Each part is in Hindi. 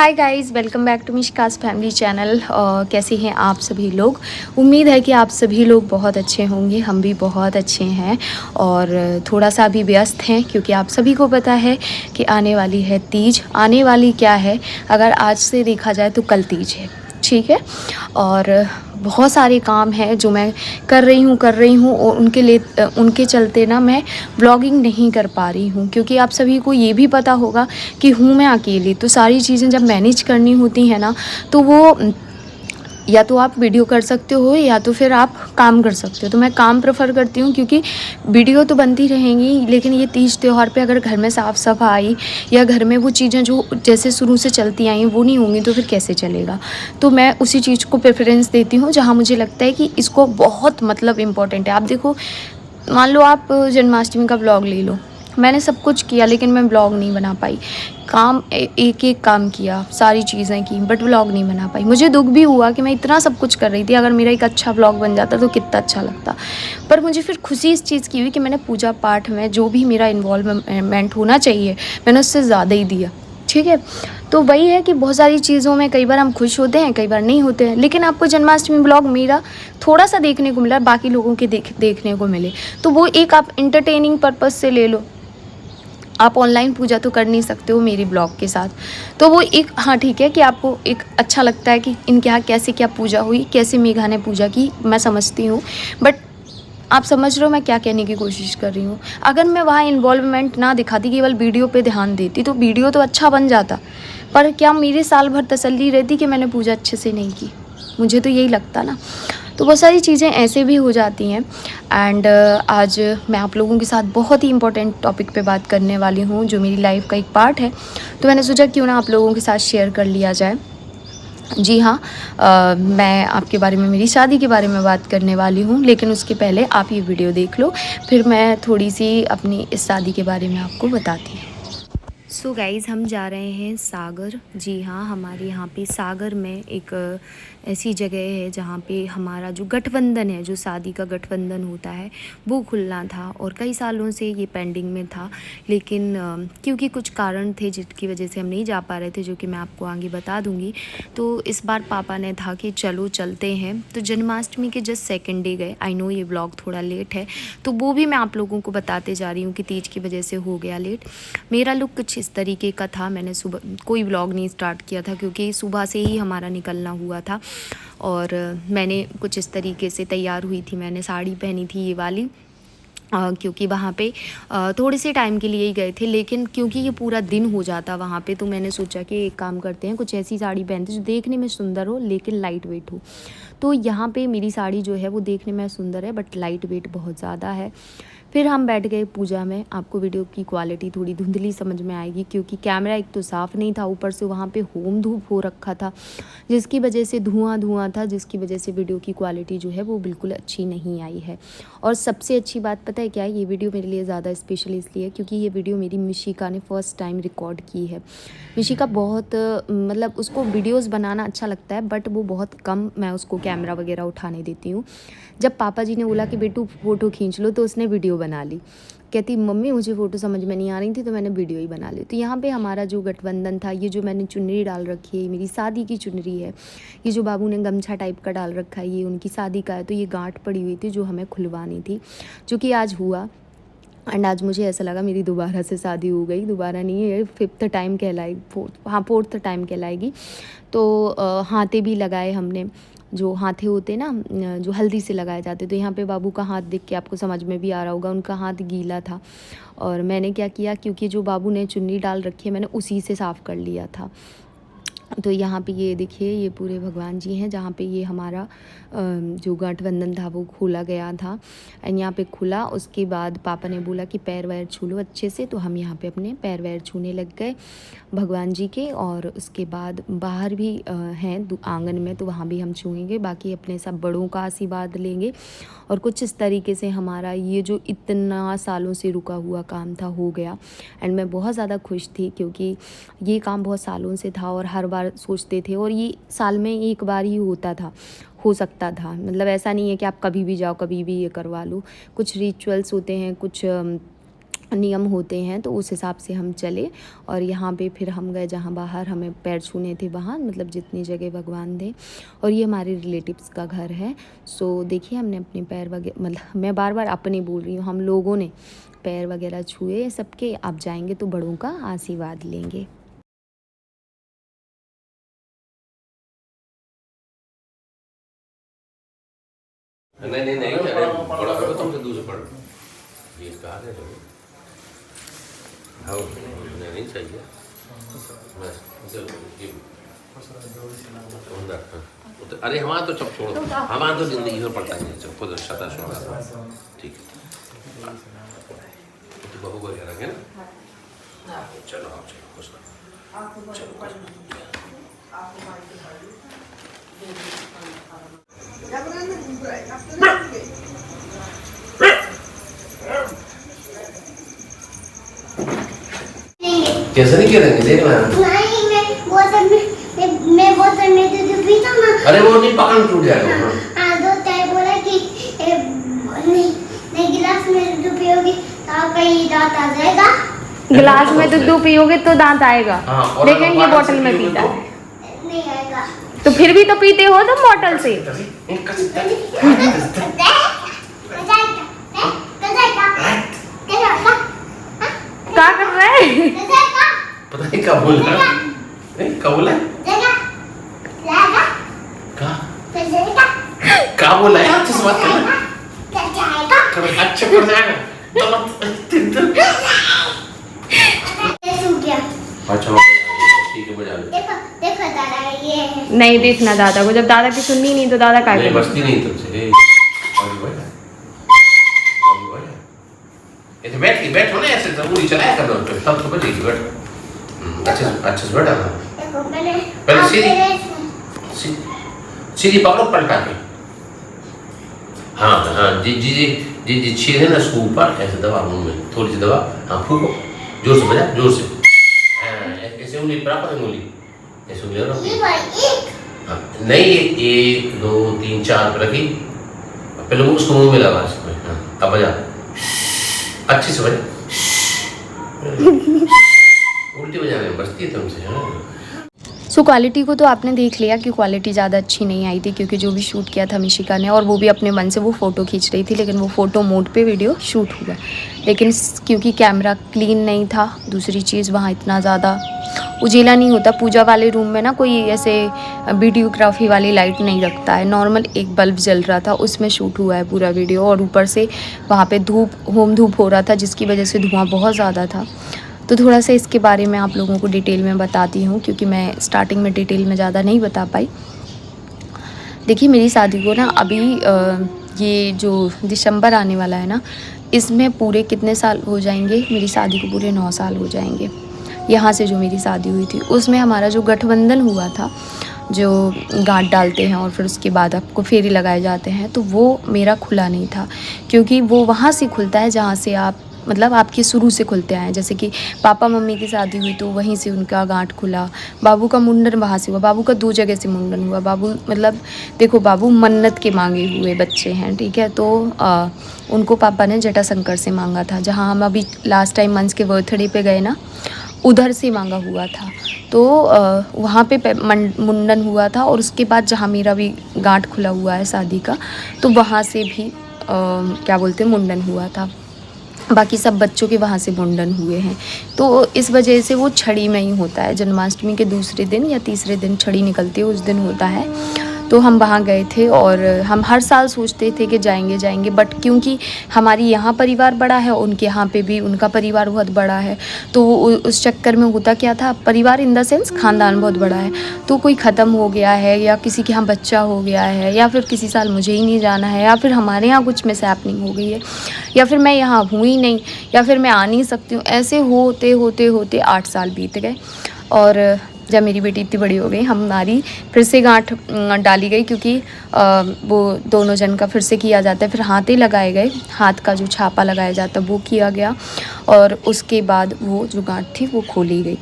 Hi guys, welcome back to Mishka's family channel. कैसे हैं आप सभी लोग। उम्मीद है कि आप सभी लोग बहुत अच्छे होंगे। हम भी बहुत अच्छे हैं और थोड़ा सा भी व्यस्त हैं क्योंकि आप सभी को पता है कि आने वाली है तीज। आने वाली क्या है, अगर आज से देखा जाए तो कल तीज है, ठीक है। और बहुत सारे काम हैं जो मैं कर रही हूँ और उनके चलते ना मैं व्लॉगिंग नहीं कर पा रही हूँ क्योंकि आप सभी को ये भी पता होगा कि हूँ मैं अकेली। तो सारी चीज़ें जब मैनेज करनी होती हैं ना, तो वो या तो आप वीडियो कर सकते हो या तो फिर आप काम कर सकते हो। तो मैं काम प्रेफर करती हूँ क्योंकि वीडियो तो बनती रहेंगी, लेकिन ये तीज त्यौहार पे अगर घर में साफ़ सफाई या घर में वो चीज़ें जो जैसे शुरू से चलती आई हैं वो नहीं होंगी तो फिर कैसे चलेगा। तो मैं उसी चीज़ को प्रेफरेंस देती हूँ जहाँ मुझे लगता है कि इसको बहुत मतलब इम्पोर्टेंट है। आप देखो, मान लो आप जन्माष्टमी का व्लॉग ले लो, मैंने सब कुछ किया लेकिन मैं व्लॉग नहीं बना पाई। काम एक एक काम किया, सारी चीज़ें की, बट व्लॉग नहीं बना पाई। मुझे दुख भी हुआ कि मैं इतना सब कुछ कर रही थी, अगर मेरा एक अच्छा व्लॉग बन जाता तो कितना अच्छा लगता। पर मुझे फिर खुशी इस चीज़ की हुई कि मैंने पूजा पाठ में जो भी मेरा इन्वॉल्वमेंट होना चाहिए मैंने उससे ज़्यादा ही दिया, ठीक है। तो वही है कि बहुत सारी चीज़ों में कई बार हम खुश होते हैं, कई बार नहीं होते हैं। लेकिन आपको जन्माष्टमी ब्लॉग मेरा थोड़ा सा देखने को मिला, बाकी लोगों के देखने को मिले, तो वो एक आप इंटरटेनिंग पर्पज़ से ले लो। आप ऑनलाइन पूजा तो कर नहीं सकते हो मेरी ब्लॉग के साथ, तो वो एक हाँ ठीक है कि आपको एक अच्छा लगता है कि इनके यहाँ कैसे क्या पूजा हुई, कैसे मेघा ने पूजा की, मैं समझती हूँ। बट आप समझ रहे हो मैं क्या कहने की कोशिश कर रही हूँ। अगर मैं वहाँ इन्वॉल्वमेंट ना दिखाती, केवल वीडियो पे ध्यान देती, तो वीडियो तो अच्छा बन जाता, पर क्या मेरे साल भर तसल्ली रहती कि मैंने पूजा अच्छे से नहीं की। मुझे तो यही लगता ना। तो बहुत सारी चीज़ें ऐसे भी हो जाती हैं। एंड आज मैं आप लोगों के साथ बहुत ही इंपॉर्टेंट टॉपिक पे बात करने वाली हूँ जो मेरी लाइफ का एक पार्ट है। तो मैंने सोचा क्यों ना आप लोगों के साथ शेयर कर लिया जाए। जी हाँ, मैं आपके बारे में, मेरी शादी के बारे में बात करने वाली हूँ, लेकिन उसके पहले आप ये वीडियो देख लो, फिर मैं थोड़ी सी अपनी इस शादी के बारे में आपको बताती हूँ। सो गाइज़, हम जा रहे हैं सागर। जी हाँ, हमारे यहाँ पे सागर में एक ऐसी जगह है जहाँ पे हमारा जो गठबंधन है, जो शादी का गठबंधन होता है, वो खुलना था और कई सालों से ये पेंडिंग में था। लेकिन क्योंकि कुछ कारण थे जिसकी वजह से हम नहीं जा पा रहे थे, जो कि मैं आपको आगे बता दूँगी। तो इस बार पापा ने था कि चलो चलते हैं। तो जन्माष्टमी के जस्ट सेकेंड डे गए। आई नो ये व्लॉग थोड़ा लेट है, तो वो भी मैं आप लोगों को बताते जा रही हूँ कि तीज की वजह से हो गया लेट। मेरा लुक कुछ इस तरीके का था। मैंने सुबह कोई व्लॉग नहीं स्टार्ट किया था क्योंकि सुबह से ही हमारा निकलना हुआ था और मैंने कुछ इस तरीके से तैयार हुई थी। मैंने साड़ी पहनी थी ये वाली, क्योंकि वहाँ पे थोड़े से टाइम के लिए ही गए थे, लेकिन क्योंकि ये पूरा दिन हो जाता वहाँ पे, तो मैंने सोचा कि एक काम करते हैं, कुछ ऐसी साड़ी पहनते जो देखने में सुंदर हो लेकिन लाइट वेट हो। तो यहाँ पे मेरी साड़ी जो है वो देखने में सुंदर है बट लाइट वेट बहुत ज़्यादा है। फिर हम बैठ गए पूजा में। आपको वीडियो की क्वालिटी थोड़ी धुंधली समझ में आएगी क्योंकि कैमरा एक तो साफ़ नहीं था, ऊपर से वहाँ पे होम धूप हो रखा था, जिसकी वजह से धुआं था, जिसकी वजह से वीडियो की क्वालिटी जो है वो बिल्कुल अच्छी नहीं आई है। और सबसे अच्छी बात पता है क्या है, ये वीडियो मेरे लिए ज़्यादा स्पेशल इसलिए क्योंकि ये वीडियो मेरी मिशिका ने फ़र्स्ट टाइम रिकॉर्ड की है। मिशिका बहुत मतलब उसको वीडियोस बनाना अच्छा लगता है, बट वो बहुत कम मैं उसको कैमरा वगैरह उठाने देती हूँ। जब पापा जी ने बोला कि बेटू फ़ोटो खींच लो, तो उसने वीडियो बना ली। कहती मम्मी मुझे फ़ोटो समझ में नहीं आ रही थी तो मैंने वीडियो ही बना ली। तो यहाँ पे हमारा जो गठबंधन था, ये जो मैंने चुन्नी डाल रखी है, मेरी शादी की चुनरी है। ये जो बाबू ने गमछा टाइप का डाल रखा है, ये उनकी शादी का है। तो ये गांठ पड़ी हुई थी जो हमें खुलवानी थी, जो कि आज हुआ। एंड आज मुझे ऐसा लगा मेरी दोबारा से शादी हो गई। दोबारा नहीं है, फिफ्थ टाइम कहलाएगी, फोर्थ टाइम कहलाएगी। तो हाथे भी लगाए हमने, जो हाथे होते ना, जो हल्दी से लगाए जाते। तो यहाँ पे बाबू का हाथ देख के आपको समझ में भी आ रहा होगा, उनका हाथ गीला था। और मैंने क्या किया, क्योंकि जो बाबू ने चुन्नी डाल रखी है मैंने उसी से साफ़ कर लिया था। तो यहाँ पे ये देखिए, ये पूरे भगवान जी हैं जहाँ पे ये हमारा जो गठबंधन था वो खोला गया था। एंड यहाँ पे खुला, उसके बाद पापा ने बोला कि पैर वैर छू लो अच्छे से, तो हम यहाँ पे अपने पैर वैर छूने लग गए भगवान जी के। और उसके बाद बाहर भी हैं आंगन में, तो वहाँ भी हम छूएंगे, बाकी अपने सब बड़ों का आशीर्वाद लेंगे। और कुछ इस तरीके से हमारा ये जो इतना सालों से रुका हुआ काम था हो गया। एंड मैं बहुत ज़्यादा खुश थी क्योंकि ये काम बहुत सालों से था और हर बार सोचते थे, और ये साल में एक बार ही होता था, हो सकता था। मतलब ऐसा नहीं है कि आप कभी भी जाओ कभी भी ये करवा लो। कुछ रिचुअल्स होते हैं, कुछ नियम होते हैं, तो उस हिसाब से हम चले। और यहाँ पे फिर हम गए जहाँ बाहर हमें पैर छूने थे वहाँ, मतलब जितनी जगह भगवान दे। और ये हमारे रिलेटिव्स का घर है। सो देखिए हमने अपने पैर वगैरह, मतलब मैं बार बार अपने बोल रही हूँ, हम लोगों ने पैर वगैरह छुए सबके। आप जाएंगे तो बड़ों का आशीर्वाद लेंगे। नहीं नहीं नहीं, अरे बड़ा करो तुमसे दूर पड़ ये कहा है तो हाँ नहीं चाहिए बस ये अरे हमारा तो चप छोड़ो, हमारा तो जिंदगी में पड़ता ही नहीं, खुद शता शोड़ा ठीक है। तो बहू को क्या रखें ना, चलो आप चलो खुश रहो, चलो कैसे नहीं करेंगे देखना। नहीं मैं बोतल में दूध पीता हूँ ना। अरे वो नहीं पकड़ टूट जाएगा। हाँ दो टाइम बोला कि नहीं गिलास में दूध पियोगे तो आपका ये दांत आ जाएगा। गिलास में दूध पियोगे तो दांत आएगा, लेकिन ये बोतल में पीता है नहीं आएगा। तो फिर भी तो पीते हो तुम बोतल से। क्या कर रहा है? पता नहीं क्या बोल रहा है, नहीं क्या बोला है, क्या बोला है, अच्छे से बात करना, अच्छा कर जाएगा। अच्छा ठीक है बजा लो। देखो दादा ये है। नहीं देखना दादा को, जब दादा की सुननी नहीं तो दादा क्या नहीं करेगा? बसती नहीं तुमसे। इधर बैठ के बैठो ना, ऐसे जरूरी चलाया करना तो तब तो बजेगी। बैठ अच्छे से बैठा ना, देखो मैंने पहले सीधी पकड़ो पलटा के। हाँ हाँ जी जी जी जी जी छीन है ना उसको ऊपर ऐसे दबा मुंह में, थोड़ी सी दबा, हाँ फूको जोर से, बजा जोर से। हाँ ऐसे उंगली बराबर उंगली ऐसे उंगली हाँ नहीं, एक दो तीन चार पे रखी, पहले उसको मुंह में लगा इसमें। हाँ अब बजा अच्छे से बजा। उल्टी बजाने में बचती है तुमसे। सो क्वालिटी को तो आपने देख लिया कि क्वालिटी ज़्यादा अच्छी नहीं आई थी, क्योंकि जो भी शूट किया था मिशिका ने, और वो भी अपने मन से वो फ़ोटो खींच रही थी, लेकिन वो फ़ोटो मोड पे वीडियो शूट हुआ। लेकिन क्योंकि कैमरा क्लीन नहीं था, दूसरी चीज़ वहाँ इतना ज़्यादा उजेला नहीं होता। पूजा वाले रूम में ना कोई ऐसे वीडियोग्राफी वाली लाइट नहीं रखता है, नॉर्मल एक बल्ब जल रहा था उसमें शूट हुआ है पूरा वीडियो। और ऊपर से वहाँ पे होम धूप हो रहा था, जिसकी वजह से धुआं बहुत ज़्यादा था। तो थोड़ा सा इसके बारे में आप लोगों को डिटेल में बताती हूँ, क्योंकि मैं स्टार्टिंग में डिटेल में ज़्यादा नहीं बता पाई। देखिए मेरी शादी को ना अभी ये जो दिसंबर आने वाला है ना, इसमें पूरे कितने साल हो जाएंगे, मेरी शादी को पूरे 9 साल हो जाएंगे। यहाँ से जो मेरी शादी हुई थी उसमें हमारा जो गठबंधन हुआ था, जो गांठ डालते हैं और फिर उसके बाद आपको फेरे लगाए जाते हैं, तो वो मेरा खुला नहीं था। क्योंकि वो वहाँ से खुलता है जहाँ से आप, मतलब आपके शुरू से खुलते आए। जैसे कि पापा मम्मी की शादी हुई तो वहीं से उनका गांठ खुला, बाबू का मुंडन वहाँ से हुआ, बाबू का 2 जगह से मुंडन हुआ। बाबू मतलब देखो, बाबू मन्नत के मांगे हुए बच्चे हैं, ठीक है। तो उनको पापा ने जटाशंकर से मांगा था, जहाँ हम अभी लास्ट टाइम मंस के बर्थडे पे गए ना, उधर से मांगा हुआ था। तो वहाँ पे मुंडन हुआ था, और उसके बाद जहाँ मेरा भी गांठ खुला हुआ है शादी का, तो वहाँ से भी क्या बोलते हैं मुंडन हुआ था। बाकी सब बच्चों के वहाँ से मुंडन हुए हैं। तो इस वजह से वो छड़ी में ही होता है, जन्माष्टमी के दूसरे दिन या तीसरे दिन छड़ी निकलती है, उस दिन होता है। तो हम वहाँ गए थे, और हम हर साल सोचते थे कि जाएंगे, बट क्योंकि हमारी यहाँ परिवार बड़ा है, उनके यहाँ पे भी उनका परिवार बहुत बड़ा है, तो उस चक्कर में होता क्या था, परिवार इन द सेंस खानदान बहुत बड़ा है, तो कोई ख़त्म हो गया है या किसी के यहाँ बच्चा हो गया है, या फिर किसी साल मुझे ही नहीं जाना है, या फिर हमारे यहाँ कुछ मिसहैपनिंग हो गई है, या फिर मैं यहाँ हूँ ही नहीं, या फिर मैं आ नहीं सकती हूँ। ऐसे होते होते होते 8 साल बीत गए। और जब मेरी बेटी इतनी बड़ी हो गई, हमारी फिर से गांठ डाली गई, क्योंकि वो दोनों जन का फिर से किया जाता है। फिर हाथे लगाए गए, हाथ का जो छापा लगाया जाता है वो किया गया, और उसके बाद वो जो गांठ थी वो खोली गई।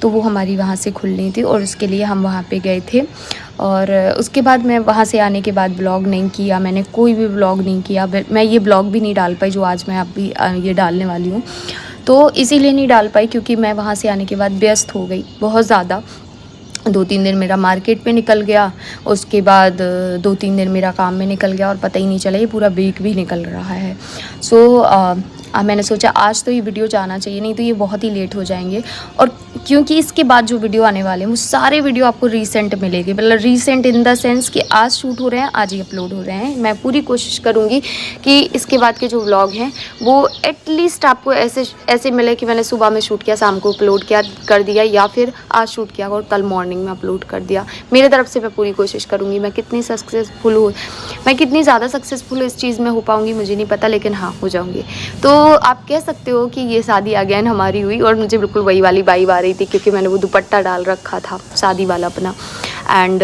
तो वो हमारी वहाँ से खुलनी थी, और उसके लिए हम वहाँ पे गए थे। और उसके बाद मैं वहाँ से आने के बाद ब्लॉग नहीं किया, मैंने कोई भी ब्लॉग नहीं किया। मैं ये ब्लॉग भी नहीं डाल पाई जो आज मैं अभी ये डालने वाली हूँ, तो इसीलिए नहीं डाल पाई, क्योंकि मैं वहाँ से आने के बाद व्यस्त हो गई बहुत ज़्यादा। 2-3 दिन मेरा मार्केट पे निकल गया, उसके बाद 2-3 दिन मेरा काम में निकल गया और पता ही नहीं चला, ये पूरा वीक भी निकल रहा है। सो मैंने सोचा आज तो ये वीडियो जाना चाहिए, नहीं तो ये बहुत ही लेट हो जाएंगे। और क्योंकि इसके बाद जो वीडियो आने वाले हैं वो सारे वीडियो आपको रीसेंट मिलेंगे, मतलब रीसेंट इन द सेंस कि आज शूट हो रहे हैं, आज ही अपलोड हो रहे हैं। मैं पूरी कोशिश करूँगी कि इसके बाद के जो व्लॉग हैं वो एटलीस्ट आपको ऐसे मिले कि मैंने सुबह में शूट किया, शाम को अपलोड किया कर दिया, या फिर आज शूट किया और कल मॉर्निंग में अपलोड कर दिया। मेरे तरफ से मैं पूरी कोशिश करूँगी। मैं कितनी ज़्यादा सक्सेसफुल इस चीज़ में हो पाऊँगी मुझे नहीं पता, लेकिन हाँ हो जाऊँगी। तो आप कह सकते हो कि ये शादी अगेन हमारी हुई, और मुझे बिल्कुल वही वाली वाइब आ रही थी, क्योंकि मैंने वो दुपट्टा डाल रखा था शादी वाला अपना। एंड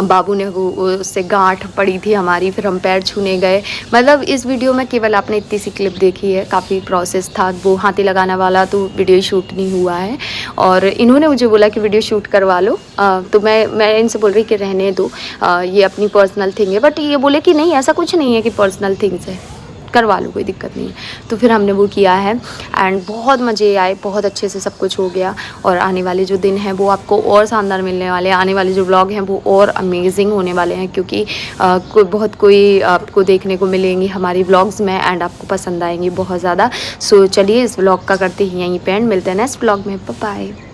बाबू ने वो उससे गांठ पड़ी थी हमारी, फिर हम पैर छूने गए। मतलब इस वीडियो में केवल आपने इतनी सी क्लिप देखी है, काफ़ी प्रोसेस था। वो हाथी लगाना वाला तो वीडियो शूट नहीं हुआ है, और इन्होंने मुझे बोला कि वीडियो शूट करवा लो। तो मैं इनसे बोल रही कि रहने दो, ये अपनी पर्सनल थिंग है। बट ये बोले कि नहीं, ऐसा कुछ नहीं है कि पर्सनल थिंग्स है, करवा लो, कोई दिक्कत नहीं है। तो फिर हमने वो किया है, एंड बहुत मज़े आए, बहुत अच्छे से सब कुछ हो गया। और आने वाले जो दिन हैं वो आपको और शानदार मिलने वाले हैं। आने वाले जो व्लॉग हैं वो और अमेजिंग होने वाले हैं, क्योंकि कोई आपको देखने को मिलेंगी हमारी व्लॉग्स में, एंड आपको पसंद आएंगी बहुत ज़्यादा। सो चलिए इस व्लॉग का करते ही यहीं पे एंड, मिलते हैं नेक्स्ट व्लॉग में। Bye bye.